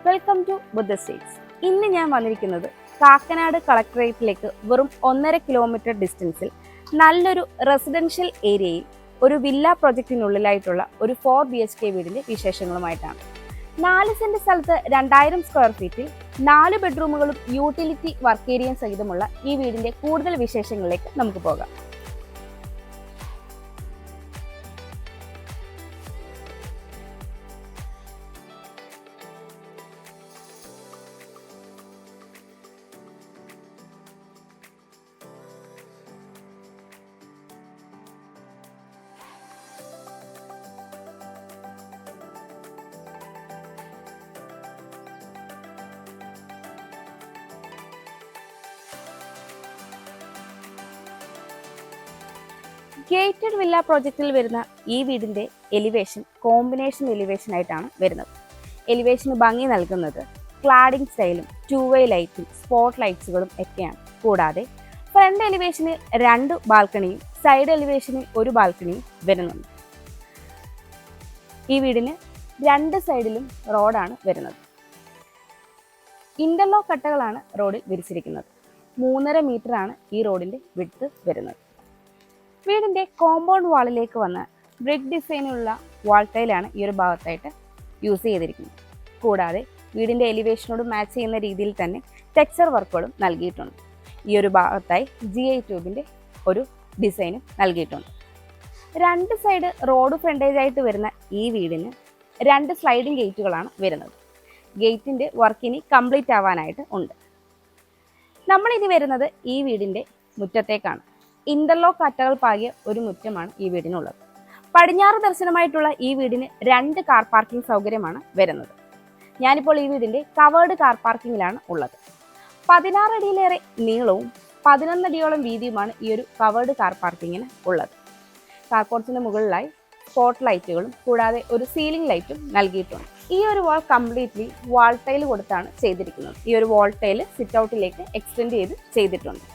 Welcome to Buddha States. ഇന്ന് ഞാൻ വന്നിരിക്കുന്നത് കാക്കനാട് കളക്ടറേറ്റിലേക്ക് വെറും 1.5 കിലോമീറ്റർ ഡിസ്റ്റൻസിൽ നല്ലൊരു റെസിഡൻഷ്യൽ ഏരിയയിൽ ഒരു വില്ല പ്രൊജക്റ്റിനുള്ളിലായിട്ടുള്ള ഒരു 4 BHK വീടിന്റെ വിശേഷങ്ങളുമായിട്ടാണ്. 4 സെന്റ് സ്ഥലത്ത് 2000 സ്ക്വയർ ഫീറ്റിൽ 4 ബെഡ്റൂമുകളും യൂട്ടിലിറ്റി വർക്ക് ഏരിയയും സഹിതമുള്ള ഈ വീടിന്റെ കൂടുതൽ വിശേഷങ്ങളിലേക്ക് നമുക്ക് പോകാം. ഗേറ്റഡ് വില്ല പ്രോജക്റ്റിൽ വരുന്ന ഈ വീടിന്റെ എലിവേഷൻ കോമ്പിനേഷൻ എലിവേഷൻ ആയിട്ടാണ് വരുന്നത്. എലിവേഷന് ഭംഗി നൽകുന്നത് ക്ലാഡിംഗ് സ്റ്റൈലും 2-way ലൈറ്റും സ്പോട്ട് ലൈറ്റ്സുകളും ഒക്കെയാണ്. കൂടാതെ ഫ്രണ്ട് എലിവേഷനിൽ 2 ബാൽക്കണിയും സൈഡ് എലിവേഷനിൽ 1 ബാൽക്കണിയും വരുന്നുണ്ട്. ഈ വീടിന് 2 സൈഡിലും റോഡാണ് വരുന്നത്. ഇന്റർലോക്ക് കട്ടകളാണ് റോഡിൽ വിരിച്ചിരിക്കുന്നത്. 3.5 മീറ്ററാണ് ഈ റോഡിന്റെ വിഡ്ത്ത് വരുന്നത്. വീടിന്റെ കോമ്പൗണ്ട് വാളിലേക്ക് വന്ന് ബ്രിക്ക് ഡിസൈനുള്ള വാൾ ടൈലാണ് ഈ ഒരു ഭാഗത്തായിട്ട് യൂസ് ചെയ്തിരിക്കുന്നത്. കൂടാതെ വീടിന്റെ എലിവേഷനോട് മാച്ച് ചെയ്യുന്ന രീതിയിൽ തന്നെ ടെക്സ്ചർ വർക്കുകളും നൽകിയിട്ടുണ്ട്. ഈ ഒരു ഭാഗത്തായി GI ട്യൂബിന്റെ ഒരു ഡിസൈനും നൽകിയിട്ടുണ്ട്. 2 സൈഡ് റോഡ് ഫ്രണ്ടേജ് ആയിട്ട് വരുന്ന ഈ വീടിന് 2 സ്ലൈഡിംഗ് ഗേറ്റുകളാണ് വരുന്നത്. ഗേറ്റിന്റെ വർക്കിനി കംപ്ലീറ്റ് ആവാനായിട്ട് ഉണ്ട്. നമ്മളിനി വരുന്നത് ഈ വീടിന്റെ മുറ്റത്തേക്കാണ്. ഇന്റർലോക്ക് കട്ടകൾ പാകിയ ഒരു മുറ്റമാണ് ഈ വീടിനുള്ളത്. പടിഞ്ഞാറ് ദർശനമായിട്ടുള്ള ഈ വീടിന് 2 കാർ പാർക്കിംഗ് സൗകര്യമാണ് വരുന്നത്. ഞാനിപ്പോൾ ഈ വീടിന്റെ കവേർഡ് കാർ പാർക്കിങ്ങിലാണ് ഉള്ളത്. 16 അടിയിലേറെ നീളവും 11 അടിയോളം വീതിയുമാണ് ഈ ഒരു കവേർഡ് കാർ പാർക്കിങ്ങിന് ഉള്ളത്. കാർപോർട്ടിന് മുകളിലായി സ്പോട്ട് ലൈറ്റുകളും കൂടാതെ ഒരു സീലിംഗ് ലൈറ്റും നൽകിയിട്ടുണ്ട്. ഈ ഒരു വാൾ കംപ്ലീറ്റ്ലി വാൾ ടൈൽ കൊടുത്താണ് ചെയ്തിരിക്കുന്നത്. ഈ ഒരു വാൾ ടൈൽ സിറ്റ് ഔട്ടിലേക്ക് എക്സ്റ്റെൻഡ് ചെയ്തിട്ടുണ്ട്.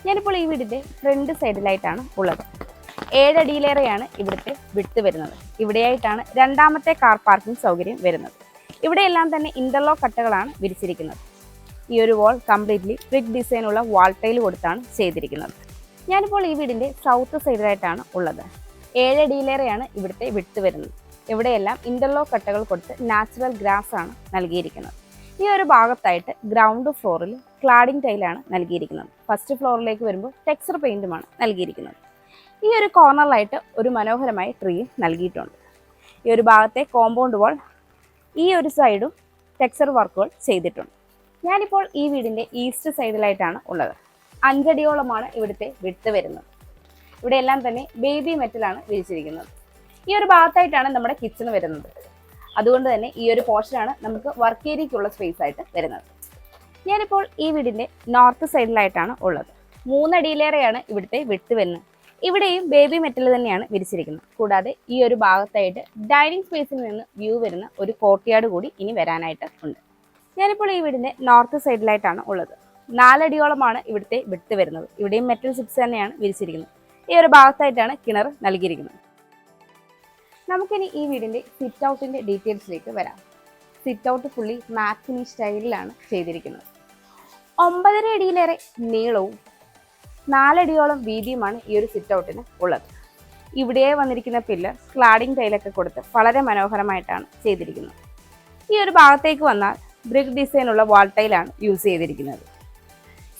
ഞാനിപ്പോൾ ഈ വീടിന്റെ ഫ്രണ്ട് സൈഡിലായിട്ടാണ് ഉള്ളത്. 7 അടിയിലേറെയാണ് ഇവിടുത്തെ വിഡ്ത്ത് വരുന്നത്. ഇവിടെയായിട്ടാണ് രണ്ടാമത്തെ കാർ പാർക്കിംഗ് സൗകര്യം വരുന്നത്. ഇവിടെയെല്ലാം തന്നെ ഇന്റർലോക്ക് കട്ടകളാണ് വിരിച്ചിരിക്കുന്നത്. ഈ ഒരു വാൾ കംപ്ലീറ്റ്ലി ബ്രിക്ക് ഡിസൈനുള്ള വാൾ ടൈൽ കൊടുത്താണ് ചെയ്തിരിക്കുന്നത്. ഞാനിപ്പോൾ ഈ വീടിന്റെ സൗത്ത് സൈഡിലായിട്ടാണ് ഉള്ളത്. 7 അടിയിലേറെയാണ് ഇവിടുത്തെ വിഡ്ത്ത് വരുന്നത്. ഇവിടെയെല്ലാം ഇന്റർലോക്ക് കട്ടകൾ കൊടുത്ത് നാച്ചുറൽ ഗ്രാസ് ആണ് നൽകിയിരിക്കുന്നത്. ഈ ഒരു ഭാഗത്തായിട്ട് ഗ്രൗണ്ട് ഫ്ലോറിൽ ക്ലാഡിംഗ് ടൈലാണ് നൽകിയിരിക്കുന്നത്. ഫസ്റ്റ് ഫ്ലോറിലേക്ക് വരുമ്പോൾ ടെക്സ്ചർ പെയിന്റുമാണ് നൽകിയിരിക്കുന്നത്. ഈ ഒരു കോർണറിലായിട്ട് ഒരു മനോഹരമായ ട്രീയും നൽകിയിട്ടുണ്ട്. ഈ ഒരു ഭാഗത്തെ കോമ്പൗണ്ട് വാൾ ഈ ഒരു സൈഡും ടെക്സ്ചർ വർക്കുകൾ ചെയ്തിട്ടുണ്ട്. ഞാനിപ്പോൾ ഈ വീടിന്റെ ഈസ്റ്റ് സൈഡിലായിട്ടാണ് ഉള്ളത്. 5 അടിയോളമാണ് ഇവിടുത്തെ വിഡ്ത്ത് വരുന്നത്. ഇവിടെ എല്ലാം തന്നെ ബേബി മെറ്റലാണ് വിരിച്ചിരിക്കുന്നത്. ഈ ഒരു ഭാഗത്തായിട്ടാണ് നമ്മുടെ കിച്ചൺ വരുന്നത്. അതുകൊണ്ട് തന്നെ ഈ ഒരു പോർഷനാണ് നമുക്ക് വർക്ക് ഏരിയയ്ക്കുള്ള സ്പേസ് ആയിട്ട് വരുന്നത്. ഞാനിപ്പോൾ ഈ വീടിന്റെ നോർത്ത് സൈഡിലായിട്ടാണ് ഉള്ളത്. 3 അടിയിലേറെയാണ് ഇവിടുത്തെ വിഡ്ത്ത് വരുന്നത്. ഇവിടെയും ബേബി മെറ്റൽ തന്നെയാണ് വിരിച്ചിരിക്കുന്നത്. കൂടാതെ ഈ ഒരു ഭാഗത്തായിട്ട് ഡൈനിങ് സ്പേസിൽ നിന്ന് വ്യൂ വരുന്ന ഒരു കോർട്ട്യാർഡ് കൂടി ഇനി വരാനായിട്ട് ഉണ്ട്. ഞാനിപ്പോൾ ഈ വീടിന്റെ നോർത്ത് സൈഡിലായിട്ടാണ് ഉള്ളത്. 4 അടിയോളമാണ് ഇവിടുത്തെ വിഡ്ത്ത് വരുന്നത്. ഇവിടെയും മെറ്റൽ ചിപ്സ് തന്നെയാണ് വിരിച്ചിരിക്കുന്നത്. ഈ ഒരു ഭാഗത്തായിട്ടാണ് കിണർ നൽകിയിരിക്കുന്നത്. നമുക്കിനി ഈ വീടിന്റെ സിറ്റ് ഔട്ടിന്റെ ഡീറ്റെയിൽസിലേക്ക് വരാം. സിറ്റ് ഔട്ട് ഫുള്ളി മാറ്റ് ഫിനിഷ് സ്റ്റൈലിലാണ് ചെയ്തിരിക്കുന്നത്. 9.5 അടിയിലേറെ നീളവും 4 അടിയോളം വീതിയുമാണ് ഈ ഒരു സിറ്റ് ഔട്ടിന് ഉള്ളത്. ഇവിടെ വന്നിരിക്കുന്ന പില്ലർ ക്ലാഡിംഗ് ടൈലൊക്കെ കൊടുത്ത് വളരെ മനോഹരമായിട്ടാണ് ചെയ്തിരിക്കുന്നത്. ഈ ഒരു ഭാഗത്തേക്ക് വന്നാൽ ബ്രിക്ക് ഡിസൈനുള്ള വാൾ ടൈലാണ് യൂസ് ചെയ്തിരിക്കുന്നത്.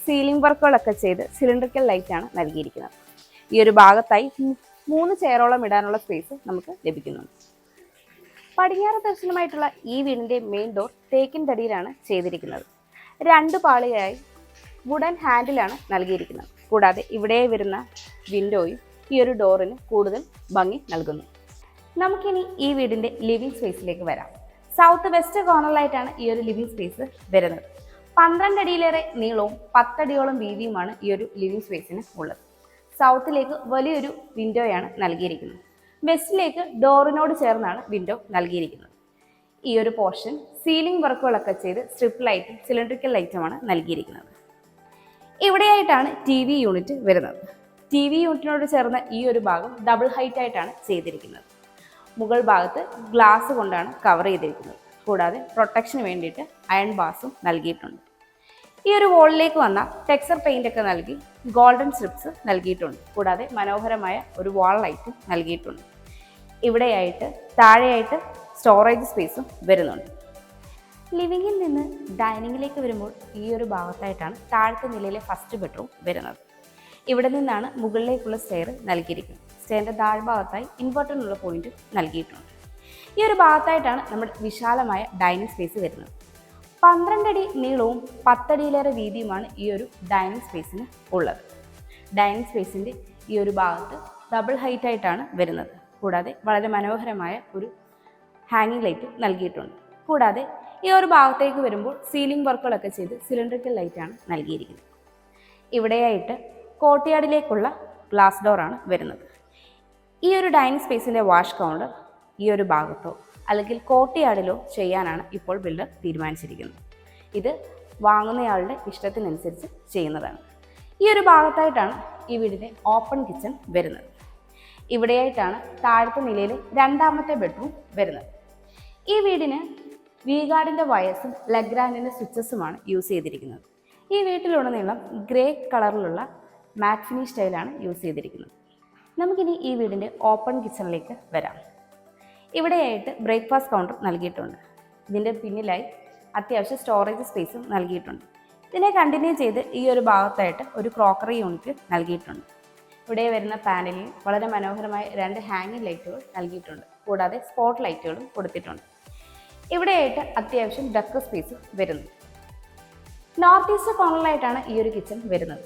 സീലിംഗ് വർക്കുകളൊക്കെ ചെയ്ത് സിലിണ്ടറിക്കൽ ലൈറ്റാണ് നൽകിയിരിക്കുന്നത്. ഈ ഒരു ഭാഗത്തായി 3 ചെയറോളം ഇടാനുള്ള സ്പേസ് നമുക്ക് ലഭിക്കുന്നുണ്ട്. പടിഞ്ഞാറ് ദർശനമായിട്ടുള്ള ഈ വീടിന്റെ മെയിൻ ഡോർ തേക്കിൻ തടിയിലാണ് ചെയ്തിരിക്കുന്നത്. 2 പാളിയായി വുഡൻ ഹാൻഡിലാണ് നൽകിയിരിക്കുന്നത്. കൂടാതെ ഇവിടെ വരുന്ന വിൻഡോയും ഈ ഒരു ഡോറിന് കൂടുതൽ ഭംഗി നൽകുന്നു. നമുക്കിനി ഈ വീടിന്റെ ലിവിംഗ് സ്പേസിലേക്ക് വരാം. സൗത്ത് വെസ്റ്റ് കോർണറിലായിട്ടാണ് ഈ ഒരു ലിവിംഗ് സ്പേസ് വരുന്നത്. 12 അടിയിലേറെ നീളവും 10 അടിയോളം വീതിയുമാണ് ഈ ഒരു ലിവിംഗ് സ്പേസിന് ഉള്ളത്. സൗത്തിലേക്ക് വലിയൊരു വിൻഡോയാണ് നൽകിയിരിക്കുന്നത്. വെസ്റ്റിലേക്ക് ഡോറിനോട് ചേർന്നാണ് വിൻഡോ നൽകിയിരിക്കുന്നത്. ഈ ഒരു പോർഷൻ സീലിംഗ് വർക്കുകളൊക്കെ ചെയ്ത് സ്ട്രിപ്പ് ലൈറ്റും സിലിണ്ടറിക്കൽ ലൈറ്റുമാണ് നൽകിയിരിക്കുന്നത്. ഇവിടെയായിട്ടാണ് TV യൂണിറ്റ് വരുന്നത്. TV യൂണിറ്റിനോട് ചേർന്ന ഈ ഒരു ഭാഗം ഡബിൾ ഹൈറ്റ് ആയിട്ടാണ് ചെയ്തിരിക്കുന്നത്. മുകൾ ഭാഗത്ത് ഗ്ലാസ് കൊണ്ടാണ് കവർ ചെയ്തിരിക്കുന്നത്. കൂടാതെ പ്രൊട്ടക്ഷന് വേണ്ടിയിട്ട് അയൺ ബാസും നൽകിയിട്ടുണ്ട്. ഈ ഒരു വോളിലേക്ക് വന്ന ടെക്സ്ചർ പെയിന്റ് ഒക്കെ നൽകി ഗോൾഡൻ സ്ട്രിപ്സ് നൽകിയിട്ടുണ്ട്. കൂടാതെ മനോഹരമായ ഒരു വാൾ ലൈറ്റും നൽകിയിട്ടുണ്ട്. ഇവിടെയായിട്ട് താഴെയായിട്ട് സ്റ്റോറേജ് സ്പേസും വരുന്നുണ്ട്. ലിവിങ്ങിൽ നിന്ന് ഡൈനിങ്ങിലേക്ക് വരുമ്പോൾ ഈ ഒരു ഭാഗത്തായിട്ടാണ് താഴത്തെ നിലയിലെ ഫസ്റ്റ് ബെഡ്റൂം വരുന്നത്. ഇവിടെ നിന്നാണ് മുകളിലേക്കുള്ള സ്റ്റെയർ നൽകിയിരിക്കുന്നത്. സ്റ്റെയറിൻ്റെ താഴ്ഭാഗത്തായി ഇൻവെർട്ടറിനുള്ള പോയിന്റ് നൽകിയിട്ടുണ്ട്. ഈ ഒരു ഭാഗത്തായിട്ടാണ് നമ്മുടെ വിശാലമായ ഡൈനിങ് സ്പേസ് വരുന്നത്. 12 അടി നീളവും 10 അടിയിലേറെ വീതിയുമാണ് ഈ ഒരു ഡൈനിങ് സ്പേസിന് ഉള്ളത്. ഡൈനിങ് സ്പേസിൻ്റെ ഈ ഒരു ഭാഗത്ത് ഡബിൾ ഹൈറ്റ് ആയിട്ടാണ് വരുന്നത്. കൂടാതെ വളരെ മനോഹരമായ ഒരു ഹാങ്ങിങ് ലൈറ്റ് നൽകിയിട്ടുണ്ട്. കൂടാതെ ഈ ഒരു ഭാഗത്തേക്ക് വരുമ്പോൾ സീലിംഗ് വർക്കുകളൊക്കെ ചെയ്ത് സിലിണ്ടറിക്കൽ ലൈറ്റാണ് നൽകിയിരിക്കുന്നത്. ഇവിടെയായിട്ട് കോർട്ട്യാർഡിലേക്കുള്ള ഗ്ലാസ് ഡോറാണ് വരുന്നത്. ഈ ഒരു ഡൈനിങ് സ്പേസിൻ്റെ വാഷ് കൗണ്ടർ ഈ ഒരു ഭാഗത്തോ അല്ലെങ്കിൽ കോർട്ട്യാർഡിലോ ചെയ്യാനാണ് ഇപ്പോൾ ബിൽഡർ തീരുമാനിച്ചിരിക്കുന്നത്. ഇത് വാങ്ങുന്നയാളുടെ ഇഷ്ടത്തിനനുസരിച്ച് ചെയ്യുന്നതാണ്. ഈ ഒരു ഭാഗത്തായിട്ടാണ് ഈ വീടിൻ്റെ ഓപ്പൺ കിച്ചൺ വരുന്നത്. ഇവിടെയായിട്ടാണ് താഴത്തെ നിലയിൽ രണ്ടാമത്തെ ബെഡ്റൂം വരുന്നത്. ഈ വീടിന് വീഗാർഡിൻ്റെ വയസ്സും ലഗ്രാൻഡിൻ്റെ സ്വിച്ചസുമാണ് യൂസ് ചെയ്തിരിക്കുന്നത്. ഈ വീട്ടിലുടനീളം ഗ്രേ കളറിലുള്ള മാറ്റ് ഫിനിഷ് സ്റ്റൈലാണ് യൂസ് ചെയ്തിരിക്കുന്നത്. നമുക്കിനി ഈ വീടിൻ്റെ ഓപ്പൺ കിച്ചണിലേക്ക് വരാം. ഇവിടെയായിട്ട് ബ്രേക്ക്ഫാസ്റ്റ് കൗണ്ടർ നൽകിയിട്ടുണ്ട്. ഇതിൻ്റെ പിന്നിലായി അത്യാവശ്യം സ്റ്റോറേജ് സ്പേസും നൽകിയിട്ടുണ്ട്. ഇതിനെ കണ്ടിന്യൂ ചെയ്ത് ഈ ഒരു ഭാഗത്തായിട്ട് ഒരു ക്രോക്കറി യൂണിറ്റ് നൽകിയിട്ടുണ്ട്. ഇവിടെ വരുന്ന പാനലിൽ വളരെ മനോഹരമായ 2 ഹാങ്ങിങ് ലൈറ്റുകൾ നൽകിയിട്ടുണ്ട്. കൂടാതെ സ്പോട്ട് ലൈറ്റുകളും കൊടുത്തിട്ടുണ്ട്. ഇവിടെയായിട്ട് അത്യാവശ്യം ഡക്ക് സ്പേസ് വരുന്നു. നോർത്ത് ഈസ്റ്റ് കോർണറിലായിട്ടാണ് ഈ ഒരു കിച്ചൺ വരുന്നത്.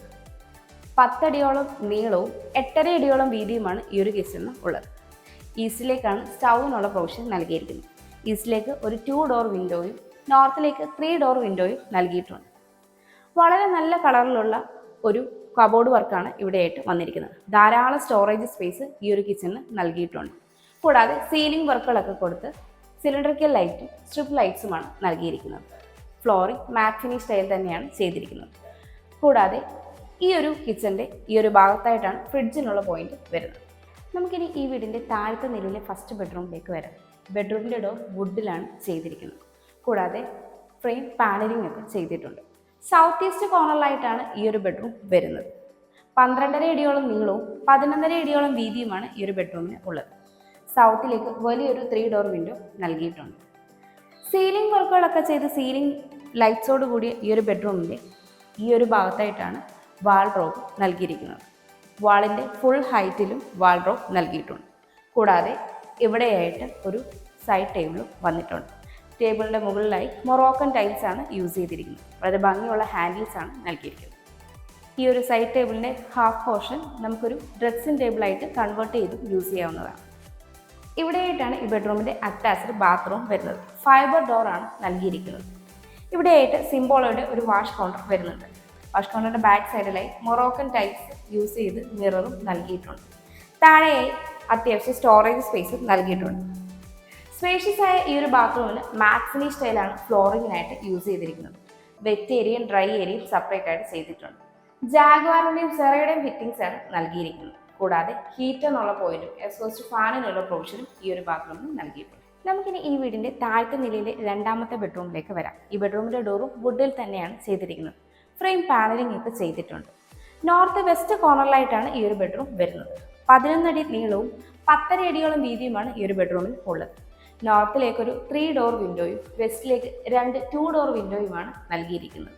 10 അടിയോളം നീളവും 8.5 അടിയോളം വീതിയുമാണ് ഈ ഒരു കിച്ചണിന് ഉള്ളത്. ഈസ്റ്റിലേക്കാണ് സ്റ്റൗവിനുള്ള പ്രൊവിഷൻ നൽകിയിരിക്കുന്നത്. ഈസ്റ്റിലേക്ക് ഒരു 2 ഡോർ വിൻഡോയും നോർത്തിലേക്ക് 3 ഡോർ വിൻഡോയും നൽകിയിട്ടുണ്ട്. വളരെ നല്ല കളറിലുള്ള ഒരു കബോർഡ് വർക്കാണ് ഇവിടെയായിട്ട് വന്നിരിക്കുന്നത്. ധാരാളം സ്റ്റോറേജ് സ്പേസ് ഈ ഒരു കിച്ചണിന് നൽകിയിട്ടുണ്ട്. കൂടാതെ സീലിംഗ് വർക്കുകളൊക്കെ കൊടുത്ത് സിലിണ്ടറിക്കൽ ലൈറ്റും സ്ട്രിപ്പ് ലൈറ്റ്സുമാണ് നൽകിയിരിക്കുന്നത്. ഫ്ലോറിംഗ് മാറ്റ് ഫിനിഷ് സ്റ്റൈൽ തന്നെയാണ് ചെയ്തിരിക്കുന്നത്. കൂടാതെ ഈ ഒരു കിച്ചൻ്റെ ഈ ഒരു ഭാഗത്തായിട്ടാണ് ഫ്രിഡ്ജിനുള്ള പോയിന്റ് വരുന്നത്. നമുക്കിനി ഈ വീടിൻ്റെ താഴത്തെ നിലയിലെ ഫസ്റ്റ് ബെഡ്റൂമിലേക്ക് വരാം. ബെഡ്റൂമിൻ്റെ ഡോർ വുഡിലാണ് ചെയ്തിരിക്കുന്നത്. കൂടാതെ ഫ്രെയിം പാനലിംഗ് ഒക്കെ ചെയ്തിട്ടുണ്ട്. സൗത്ത് ഈസ്റ്റ് കോർണറിലായിട്ടാണ് ഈ ഒരു ബെഡ്റൂം വരുന്നത്. 12.5 അടിയോളം നീളവും 11.5 അടിയോളം വീതിയുമാണ് ഈ ഒരു ബെഡ്റൂമിന് ഉള്ളത്. സൗത്തിലേക്ക് വലിയൊരു 3 ഡോർ വിൻഡോ നൽകിയിട്ടുണ്ട്. സീലിംഗ് വർക്കുകളൊക്കെ ചെയ്ത് സീലിംഗ് ലൈറ്റ്സോട് കൂടിയ ഈ ഒരു ബെഡ്റൂമിൻ്റെ ഈ ഒരു ഭാഗത്തായിട്ടാണ് വാൾഡ്രോബ് നൽകിയിരിക്കുന്നത്. വാളിൻ്റെ ഫുൾ ഹൈറ്റിലും വാൾഡ്രോബ് നൽകിയിട്ടുണ്ട്. കൂടാതെ ഇവിടെയായിട്ട് ഒരു സൈഡ് ടേബിളും വന്നിട്ടുണ്ട്. ടേബിളിൻ്റെ മുകളിലായി മൊറോക്കൻ ടൈൽസാണ് യൂസ് ചെയ്തിരിക്കുന്നത്. വളരെ ഭംഗിയുള്ള ഹാൻഡിൽസാണ് നൽകിയിരിക്കുന്നത്. ഈ ഒരു സൈഡ് ടേബിളിൻ്റെ ഹാഫ് പോർഷൻ നമുക്കൊരു ഡ്രസ്സിംഗ് ടേബിളായിട്ട് കൺവേർട്ട് ചെയ്ത് യൂസ് ചെയ്യാവുന്നതാണ്. ഇവിടെയായിട്ടാണ് ഈ ബെഡ്റൂമിൻ്റെ അറ്റാച്ച്ഡ് ബാത്റൂം വരുന്നത്. ഫൈബർ ഡോറാണ് നൽകിയിരിക്കുന്നത്. ഇവിടെയായിട്ട് സിംബോളോയുടെ ഒരു വാഷ് കൗണ്ടർ വരുന്നുണ്ട്. വാഷ് കൗണ്ടറിൻ്റെ ബാക്ക് സൈഡിലായി മൊറോക്കൻ ടൈൽസ് യൂസ് ചെയ്ത് മിററും നൽകിയിട്ടുണ്ട്. താഴെയായി അത്യാവശ്യം സ്റ്റോറേജ് സ്പേസും നൽകിയിട്ടുണ്ട്. സ്പേഷ്യസ് ആയ ഈ ഒരു ബാത്റൂമിന് മാറ്റ് ഫിനിഷ് സ്റ്റൈലാണ് ഫ്ലോറിങ്ങിനായിട്ട് യൂസ് ചെയ്തിരിക്കുന്നത്. വെറ്റ് ഏരിയയും ഡ്രൈ ഏരിയയും സെപ്പറേറ്റ് ആയിട്ട് ചെയ്തിട്ടുണ്ട്. ജാഗ്വാറിൻ്റെയും സെറയുടെയും ഫിറ്റിംഗ്സ് ആണ് നൽകിയിരിക്കുന്നത്. കൂടാതെ ഹീറ്റർ എന്നുള്ള പോയിന്റും എക്സോസ്റ്റ് ഫാനിനുള്ള പ്രൊവിഷനും ഈ ഒരു ബാത്റൂമിന് നൽകിയിട്ടുണ്ട്. നമുക്കിനി ഈ വീടിൻ്റെ താഴത്തെ നിലയിലെ രണ്ടാമത്തെ ബെഡ്റൂമിലേക്ക് വരാം. ഈ ബെഡ്റൂമിൻ്റെ ഡോറും വുഡിൽ തന്നെയാണ് ചെയ്തിരിക്കുന്നത്. ഫ്രെയിം പാനലിംഗ് ഒക്കെ ചെയ്തിട്ടുണ്ട്. നോർത്ത് വെസ്റ്റ് കോർണറിലായിട്ടാണ് ഈ ഒരു ബെഡ്റൂം വരുന്നത്. 11 അടി നീളവും 10.5 അടിയോളം വീതിയുമാണ് ഈ ഒരു ബെഡ്റൂമിൽ ഉള്ളത്. നോർത്തിലേക്ക് ഒരു 3 ഡോർ വിൻഡോയും വെസ്റ്റിലേക്ക് 2 ഡോർ വിൻഡോയുമാണ് നൽകിയിരിക്കുന്നത്.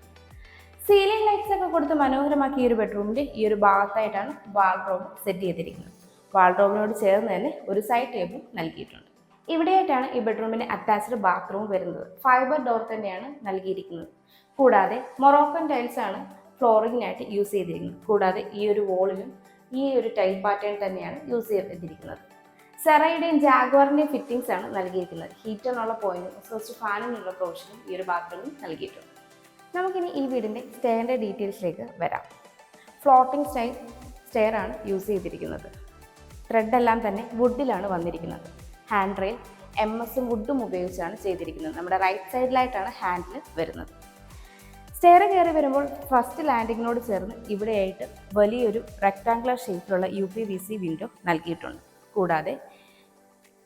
സീലിംഗ് ലൈറ്റ്സ് ഒക്കെ കൊടുത്ത് മനോഹരമാക്കി ഈ ഒരു ബെഡ്റൂമിൻ്റെ ഈ ഒരു ഭാഗത്തായിട്ടാണ് വാൾഡ്രോബ് സെറ്റ് ചെയ്തിരിക്കുന്നത്. വാൾഡ്രോബിനോട് ചേർന്ന് തന്നെ ഒരു സൈഡ് ടേബിൾ നൽകിയിട്ടുണ്ട്. ഇവിടെയായിട്ടാണ് ഈ ബെഡ്റൂമിൻ്റെ അറ്റാച്ച്ഡ് ബാത്റൂം വരുന്നത്. ഫൈബർ ഡോർ തന്നെയാണ് നൽകിയിരിക്കുന്നത്. കൂടാതെ മൊറോക്കൻ ടൈൽസ് ആണ് ഫ്ലോറിങ്ങിനായിട്ട് യൂസ് ചെയ്തിരിക്കുന്നത്. കൂടാതെ ഈ ഒരു വോളിലും ഈ ഒരു ടൈൽ പാറ്റേൺ തന്നെയാണ് യൂസ് ചെയ്തിരിക്കുന്നത്. സെറയുടെയും ജാഗ്വാറിൻ്റെയും ഫിറ്റിംഗ്സ് ആണ് നൽകിയിരിക്കുന്നത്. ഹീറ്ററിനുള്ള പോയിന്റും എക്സോസ്റ്റ് ഫാനിനുള്ള പ്രൊവിഷനും ഈ ഒരു ബാത്റൂമിൽ നൽകിയിട്ടുണ്ട്. നമുക്കിനി ഈ വീടിൻ്റെ സ്റ്റെയറിൻ്റെ ഡീറ്റെയിൽസിലേക്ക് വരാം. ഫ്ലോട്ടിംഗ് സ്റ്റൈൽ സ്റ്റെയർ ആണ് യൂസ് ചെയ്തിരിക്കുന്നത്. ത്രെഡെല്ലാം തന്നെ വുഡിലാണ് വന്നിരിക്കുന്നത്. ഹാൻഡ് റെയിൽ MS വുഡും ഉപയോഗിച്ചാണ് ചെയ്തിരിക്കുന്നത്. നമ്മുടെ റൈറ്റ് സൈഡിലായിട്ടാണ് ഹാൻഡിൽ വരുന്നത്. സ്റ്റെയർ കയറി വരുമ്പോൾ ഫസ്റ്റ് ലാൻഡിങ്ങിനോട് ചേർന്ന് ഇവിടെയായിട്ട് വലിയൊരു റെക്ടാങ്കുലർ ഷേപ്പിലുള്ള UPVC വിൻഡോ നൽകിയിട്ടുണ്ട്. കൂടാതെ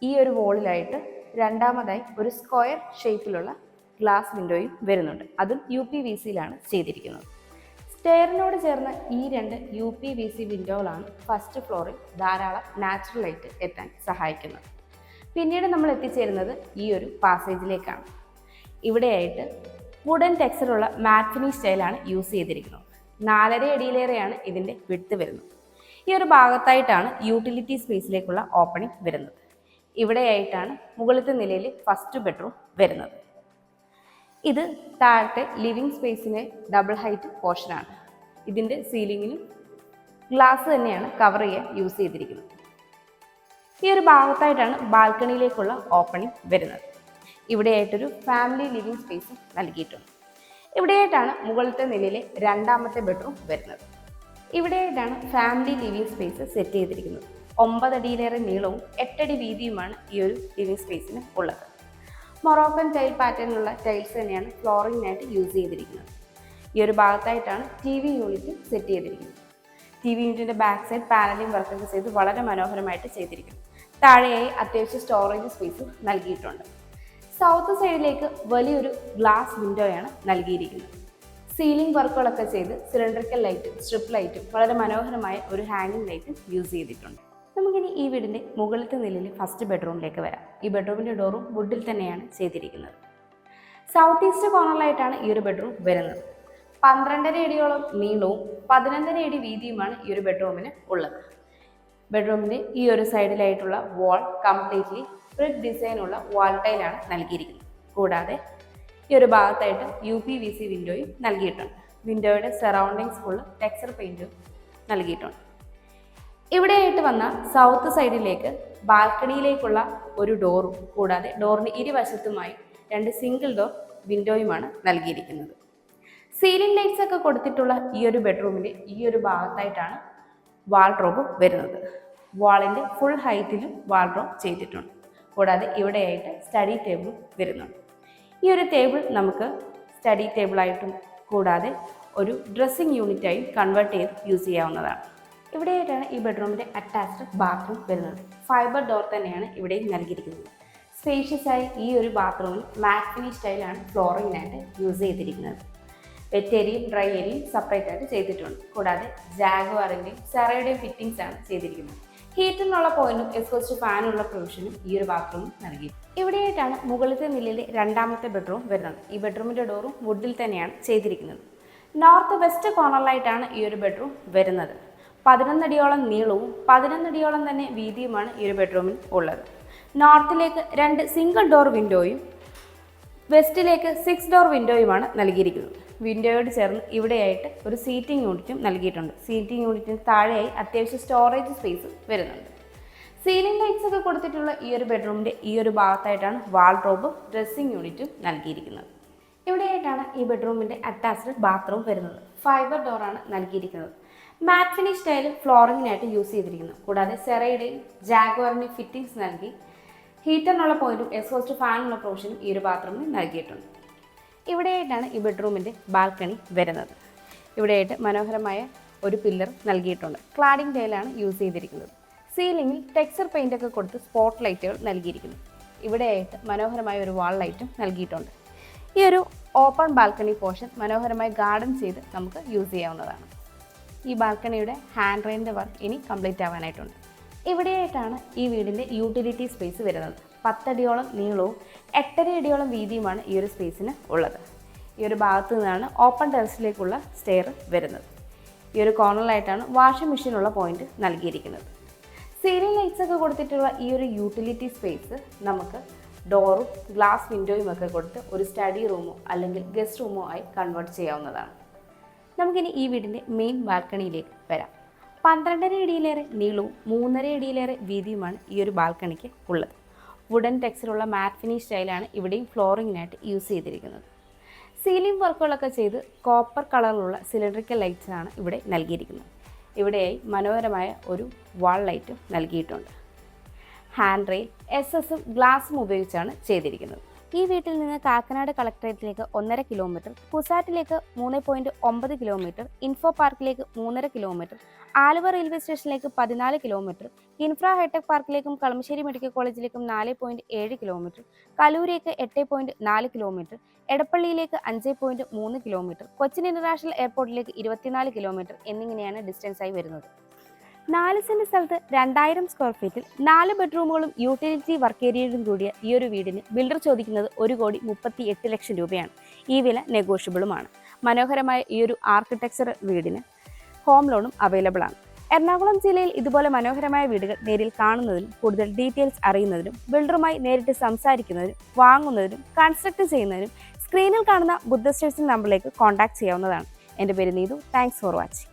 ഈ ഒരു വോളിലായിട്ട് രണ്ടാമതായി ഒരു സ്ക്വയർ ഷേപ്പിലുള്ള ഗ്ലാസ് വിൻഡോയും വരുന്നുണ്ട്. അതും UPVCയിലാണ് ചെയ്തിരിക്കുന്നത്. സ്റ്റെയറിനോട് ചേർന്ന് ഈ 2 UPVC വിൻഡോകളാണ് ഫസ്റ്റ് ഫ്ലോറിൽ ധാരാളം നാച്ചുറൽ ലൈറ്റ് എത്താൻ സഹായിക്കുന്നത്. പിന്നീട് നമ്മൾ എത്തിച്ചേരുന്നത് ഈ ഒരു പാസേജിലേക്കാണ്. ഇവിടെയായിട്ട് വുഡൻ ടെക്സ്ചറുള്ള മാറ്റ് ഫിനിഷ് സ്റ്റൈലാണ് യൂസ് ചെയ്തിരിക്കുന്നത്. 4.5 അടിയിലേറെയാണ് ഇതിൻ്റെ വിഡ്ത്ത് വരുന്നത്. ഈ ഒരു ഭാഗത്തായിട്ടാണ് യൂട്ടിലിറ്റി സ്പേസിലേക്കുള്ള ഓപ്പണിംഗ് വരുന്നത്. ഇവിടെയായിട്ടാണ് മുകളിലത്തെ നിലയിൽ ഫസ്റ്റ് ബെഡ്റൂം വരുന്നത്. ഇത് താഴത്തെ ലിവിംഗ് സ്പേസിൻ്റെ ഡബിൾ ഹൈറ്റ് പോർഷനാണ്. ഇതിൻ്റെ സീലിങ്ങിനും ഗ്ലാസ് തന്നെയാണ് കവർ ചെയ്യാൻ യൂസ് ചെയ്തിരിക്കുന്നത്. ഈ ഒരു ഭാഗത്തായിട്ടാണ് ബാൽക്കണിയിലേക്കുള്ള ഓപ്പണിംഗ് വരുന്നത്. ഇവിടെയായിട്ടൊരു ഫാമിലി ലിവിംഗ് സ്പേസ് നൽകിയിട്ടുണ്ട്. ഇവിടെയായിട്ടാണ് മുകളിലത്തെ നിലയിലെ രണ്ടാമത്തെ ബെഡ്റൂം വരുന്നത്. ഇവിടെയായിട്ടാണ് ഫാമിലി ലിവിംഗ് സ്പേസ് സെറ്റ് ചെയ്തിരിക്കുന്നത്. 9 അടിയിലേറെ നീളവും 8 അടി വീതിയുമാണ് ഈ ഒരു ലിവിംഗ് സ്പേസിന് ഉള്ളത്. മൊറോക്കൻ ടൈൽ പാറ്റേണിലുള്ള ടൈൽസ് തന്നെയാണ് ഫ്ലോറിങ്ങിനായിട്ട് യൂസ് ചെയ്തിരിക്കുന്നത്. ഈ ഒരു ഭാഗത്തായിട്ടാണ് TV യൂണിറ്റ് സെറ്റ് ചെയ്തിരിക്കുന്നത്. TV യൂണിറ്റിൻ്റെ ബാക്ക് സൈഡ് പാനലിംഗ് വർക്കൊക്കെ ചെയ്ത് വളരെ മനോഹരമായിട്ട് ചെയ്തിരിക്കുന്നു. താഴെയായി അത്യാവശ്യം സ്റ്റോറേജ് സ്പേസ് നൽകിയിട്ടുണ്ട്. സൗത്ത് സൈഡിലേക്ക് വലിയൊരു ഗ്ലാസ് വിൻഡോയാണ് നൽകിയിരിക്കുന്നത്. സീലിംഗ് വർക്കുകളൊക്കെ ചെയ്ത് സിലിണ്ടറിക്കൽ ലൈറ്റും സ്ട്രിപ്പ് ലൈറ്റും വളരെ മനോഹരമായ ഒരു ഹാങ്ങിങ് ലൈറ്റും യൂസ് ചെയ്തിട്ടുണ്ട്. നമുക്കിനി ഈ വീടിൻ്റെ മുകളിലത്തെ നിലയിൽ ഫസ്റ്റ് ബെഡ്റൂമിലേക്ക് വരാം. ഈ ബെഡ്റൂമിൻ്റെ ഡോറും വുഡിൽ തന്നെയാണ് ചെയ്തിരിക്കുന്നത്. സൗത്ത് ഈസ്റ്റ് കോർണറിലായിട്ടാണ് ഈ ഒരു ബെഡ്റൂം വരുന്നത്. 12.5 അടിയോളം നീളവും 11.5 അടി വീതിയുമാണ് ഈ ഒരു ബെഡ്റൂമിന് ഉള്ളത്. ബെഡ്റൂമിൻ്റെ ഈ ഒരു സൈഡിലായിട്ടുള്ള വാൾ കംപ്ലീറ്റ്ലി ബ്രിക്ക് ഡിസൈനുള്ള വാൾ ടൈലാണ് നൽകിയിരിക്കുന്നത്. കൂടാതെ ഈ ഒരു ഭാഗത്തായിട്ട് UPVC വിൻഡോയും നൽകിയിട്ടുണ്ട്. വിൻഡോയുടെ സറൗണ്ടിങ്സ് ഫുള്ള് ടെക്സ്ചർ പെയിൻറ്റും നൽകിയിട്ടുണ്ട്. ഇവിടെയായിട്ട് വന്ന സൗത്ത് സൈഡിലേക്ക് ബാൽക്കണിയിലേക്കുള്ള ഒരു ഡോറും കൂടാതെ ഡോറിന് ഇരുവശത്തുമായി 2 സിംഗിൾ ഡോർ വിൻഡോയുമാണ് നൽകിയിരിക്കുന്നത്. സീലിംഗ് ലൈറ്റ്സ് ഒക്കെ കൊടുത്തിട്ടുള്ള ഈ ഒരു ബെഡ്റൂമിൻ്റെ ഈ ഒരു ഭാഗത്തായിട്ടാണ് വാൾഡ്രോബ് വരുന്നത്. വാളിൻ്റെ ഫുൾ ഹൈറ്റിലും വാൾഡ്രോബ് ചെയ്തിട്ടുണ്ട്. കൂടാതെ ഇവിടെയായിട്ട് സ്റ്റഡി ടേബിളും വരുന്നുണ്ട്. ഈ ഒരു ടേബിൾ നമുക്ക് സ്റ്റഡി ടേബിളായിട്ടും കൂടാതെ ഒരു ഡ്രസ്സിംഗ് യൂണിറ്റായും കൺവേർട്ട് ചെയ്ത് യൂസ് ചെയ്യാവുന്നതാണ്. ഇവിടെയായിട്ടാണ് ഈ ബെഡ്റൂമിൻ്റെ അറ്റാച്ച്ഡ് ബാത്റൂം വരുന്നത്. ഫൈബർ ഡോർ തന്നെയാണ് ഇവിടെയും നൽകിയിരിക്കുന്നത്. സ്പേഷ്യസ് ആയി ഈ ഒരു ബാത്റൂമിൽ മാറ്റ് ഫിനിഷ് സ്റ്റൈലാണ് ഫ്ലോറിങ്ങിനായിട്ട് യൂസ് ചെയ്തിരിക്കുന്നത്. വെറ്റ് ഏരിയയും ഡ്രൈ ഏരിയയും സെപ്പറേറ്റ് ആയിട്ട് ചെയ്തിട്ടുണ്ട്. കൂടാതെ ജാഗ്വാറിൻ്റെയും സെറയുടെയും ഫിറ്റിംഗ്സ് ആണ് ചെയ്തിരിക്കുന്നത്. ഹീറ്ററിനുള്ള പോയിന്റും എക്സ്ഹോസ്റ്റ് ഫാനുള്ള പ്രൊവിഷനും ഈ ഒരു ബാത്റൂമിൽ നൽകി. ഇവിടെയായിട്ടാണ് മുകളിലത്തെ നിലയിലെ രണ്ടാമത്തെ ബെഡ്റൂം വരുന്നത്. ഈ ബെഡ്റൂമിൻ്റെ ഡോറും വുഡിൽ തന്നെയാണ് ചെയ്തിരിക്കുന്നത്. നോർത്ത് വെസ്റ്റ് കോർണറിലായിട്ടാണ് ഈ ഒരു ബെഡ്റൂം വരുന്നത്. 11 അടിയോളം നീളവും 11 അടിയോളം തന്നെ വീതിയുമാണ് ഈ ഒരു ബെഡ്റൂമിൽ ഉള്ളത്. നോർത്തിലേക്ക് 2 സിംഗിൾ ഡോർ വിൻഡോയും വെസ്റ്റിലേക്ക് 6 ഡോർ വിൻഡോയുമാണ് നൽകിയിരിക്കുന്നത്. വിൻഡോയോട് ചേർന്ന് ഇവിടെയായിട്ട് ഒരു സീറ്റിംഗ് യൂണിറ്റും നൽകിയിട്ടുണ്ട്. സീറ്റിംഗ് യൂണിറ്റിന് താഴെയായി അത്യാവശ്യം സ്റ്റോറേജ് സ്പേസ് വരുന്നുണ്ട്. സീലിംഗ് ലൈറ്റ്സ് ഒക്കെ കൊടുത്തിട്ടുള്ള ഈ ഒരു ബെഡ്റൂമിൻ്റെ ഈ ഒരു ഭാഗത്തായിട്ടാണ് വാൾഡ്രോബും ഡ്രസ്സിംഗ് യൂണിറ്റും നൽകിയിരിക്കുന്നത്. ഇവിടെയായിട്ടാണ് ഈ ബെഡ്റൂമിൻ്റെ അറ്റാച്ച്ഡ് ബാത്റൂം വരുന്നത്. ഫൈബർ ഡോറാണ് നൽകിയിരിക്കുന്നത്. മാറ്റ് ഫിനിഷ് സ്റ്റൈൽ ഫ്ലോറിങ്ങിനായിട്ട് യൂസ് ചെയ്തിരിക്കുന്നു. കൂടാതെ സെറയുടെയും ജാഗ്വാറിൻ്റെയും ഫിറ്റിംഗ്സ് നൽകി ഹീറ്ററിനുള്ള പോയിന്റും എക്സ്ഹോസ്റ്റ് ഫാനുള്ള പ്രൊവിഷനും ഈ ഒരു ബാത്റൂമിൽ നൽകിയിട്ടുണ്ട്. ഇവിടെയായിട്ടാണ് ഈ ബെഡ്റൂമിൻ്റെ ബാൽക്കണി വരുന്നത്. ഇവിടെയായിട്ട് മനോഹരമായ ഒരു പില്ലർ നൽകിയിട്ടുണ്ട്. ക്ലാഡിംഗ് ടൈലാണ് യൂസ് ചെയ്തിരിക്കുന്നത്. സീലിംഗിൽ ടെക്സ്ചർ പെയിൻ്റ് ഒക്കെ കൊടുത്ത് സ്പോട്ട് ലൈറ്റുകൾ നൽകിയിരിക്കുന്നു. ഇവിടെയായിട്ട് മനോഹരമായ ഒരു വാൾ ലൈറ്റും നൽകിയിട്ടുണ്ട്. ഈ ഒരു ഓപ്പൺ ബാൽക്കണി പോർഷൻ മനോഹരമായി ഗാർഡൻ ചെയ്ത് നമുക്ക് യൂസ് ചെയ്യാവുന്നതാണ്. ഈ ബാൽക്കണിയുടെ ഹാൻഡ് റെയിലിൻ്റെ വർക്ക് ഇനി കംപ്ലീറ്റ് ആവാനായിട്ടുണ്ട്. ഇവിടെയായിട്ടാണ് ഈ വീടിൻ്റെ യൂട്ടിലിറ്റി സ്പേസ് വരുന്നത്. 10 അടിയോളം നീളവും 8.5 അടിയോളം വീതിയുമാണ് ഈ ഒരു സ്പേസിന് ഉള്ളത്. ഈ ഒരു ഭാഗത്തു നിന്നാണ് ഓപ്പൺ ടെറസിലേക്കുള്ള സ്റ്റെയർ വരുന്നത്. ഈ ഒരു കോർണറിലായിട്ടാണ് വാഷിംഗ് മെഷീനുള്ള പോയിന്റ് നൽകിയിരിക്കുന്നത്. സീലിംഗ് ലൈറ്റ്സ് ഒക്കെ കൊടുത്തിട്ടുള്ള ഈ ഒരു യൂട്ടിലിറ്റി സ്പേസ് നമുക്ക് ഡോറും ഗ്ലാസ് വിൻഡോയും ഒക്കെ കൊടുത്ത് ഒരു സ്റ്റഡി റൂമോ അല്ലെങ്കിൽ ഗസ്റ്റ് റൂമോ ആയി കൺവേർട്ട് ചെയ്യാവുന്നതാണ്. നമുക്കിനി ഈ വീടിൻ്റെ മെയിൻ ബാൽക്കണിയിലേക്ക് വരാം. 12.5 അടിയിലേറെ നീളവും 3.5 അടിയിലേറെ വീതിയുമാണ് ഈ ഒരു ബാൽക്കണിക്ക് ഉള്ളത്. വുഡൻ ടെക്സ്ചറുള്ള മാറ്റ് ഫിനിഷ് സ്റ്റൈലാണ് ഇവിടെയും ഫ്ലോറിങ്ങിനായിട്ട് യൂസ് ചെയ്തിരിക്കുന്നത്. സീലിംഗ് വർക്കുകളൊക്കെ ചെയ്ത് കോപ്പർ കളറിലുള്ള സിലിണ്ടറിക്കൽ ലൈറ്റ്സാണ് ഇവിടെ നൽകിയിരിക്കുന്നത്. ഇവിടെയായി മനോഹരമായ ഒരു വാൾ ലൈറ്റും നൽകിയിട്ടുണ്ട്. ഹാൻഡ് റെയിൽ SS ഗ്ലാസും ഉപയോഗിച്ചാണ് ചെയ്തിരിക്കുന്നത്. ഈ വീട്ടിൽ നിന്ന് കാക്കനാട് കളക്ടറേറ്റിലേക്ക് 1.5 കിലോമീറ്റർ, കുസാറ്റിലേക്ക് 3.9 കിലോമീറ്റർ, ഇൻഫോ പാർക്കിലേക്ക് 3.5 കിലോമീറ്റർ, ആലുവ റെയിൽവേ സ്റ്റേഷനിലേക്ക് 14 കിലോമീറ്റർ, കിൻഫ്ര ഹൈടെക് പാർക്കിലേക്കും കളമശ്ശേരി മെഡിക്കൽ കോളേജിലേക്കും 4.7 കിലോമീറ്റർ, കലൂരേക്ക് 8.4 കിലോമീറ്റർ, എടപ്പള്ളിയിലേക്ക് 5.3 കിലോമീറ്റർ, കൊച്ചിൻ ഇന്റർനാഷണൽ എയർപോർട്ടിലേക്ക് 24 കിലോമീറ്റർ എന്നിങ്ങനെയാണ് ഡിസ്റ്റൻസ് ആയി വരുന്നത്. 4 സെന്റ് സ്ഥലത്ത് 2000 സ്ക്വയർ ഫീറ്റിൽ 4 ബെഡ്റൂമുകളും യൂട്ടിലിറ്റി വർക്ക് ഏരിയയും കൂടിയ ഈ ഒരു വീടിന് ബിൽഡർ ചോദിക്കുന്നത് 1,38,00,000 രൂപയാണ്. ഈ വില നെഗോഷ്യബിളുമാണ്. മനോഹരമായ ഈ ഒരു ആർക്കിടെക്ചർ വീടിന് ഹോം ലോണും അവൈലബിൾ ആണ്. എറണാകുളം ജില്ലയിൽ ഇതുപോലെ മനോഹരമായ വീടുകൾ നേരിൽ കാണുന്നതിനും കൂടുതൽ ഡീറ്റെയിൽസ് അറിയുന്നതിനും ബിൽഡറുമായി നേരിട്ട് സംസാരിക്കുന്നതിനും വാങ്ങുന്നതിനും കൺസ്ട്രക്ട് ചെയ്യുന്നതിനും സ്ക്രീനിൽ കാണുന്ന ബുദ്ധ സ്റ്റേഷൻ നമ്പറിലേക്ക് കോൺടാക്ട് ചെയ്യാവുന്നതാണ്. എൻ്റെ പേര് നീതു. Thanks for watching.